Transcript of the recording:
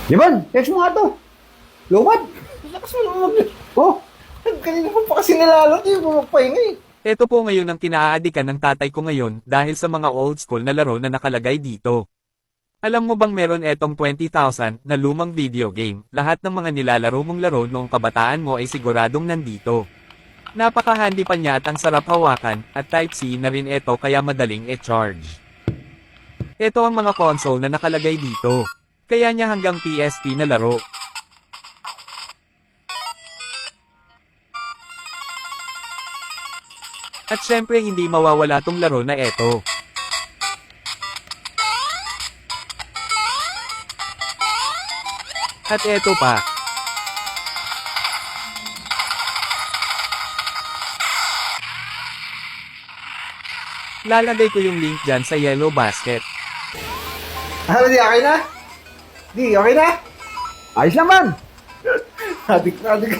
Yaman, text mo nga to. Lumad. Lakas mo naman mag... Oh, Kanina pa kasi nilalaro, di mo magpahinga eh. Ito po ngayon ang kinaaadikan ng tatay ko ngayon dahil sa mga old school na laro na nakalagay dito. Alam mo bang meron etong 20,000 na lumang video game, lahat ng mga nilalaro mong laro noong kabataan mo ay siguradong nandito. Napaka-handy pa niya at ang sarap hawakan, at Type-C na rin ito kaya madaling e-charge. Ito ang mga console na nakalagay dito. Kaya niya hanggang PSP na laro. At syempre hindi mawawala tong laro na eto. At eto pa. Lalagay ko yung link dyan sa yellow basket. Ano, di okay na? Di, okay na? ayos naman. Adik na, adik.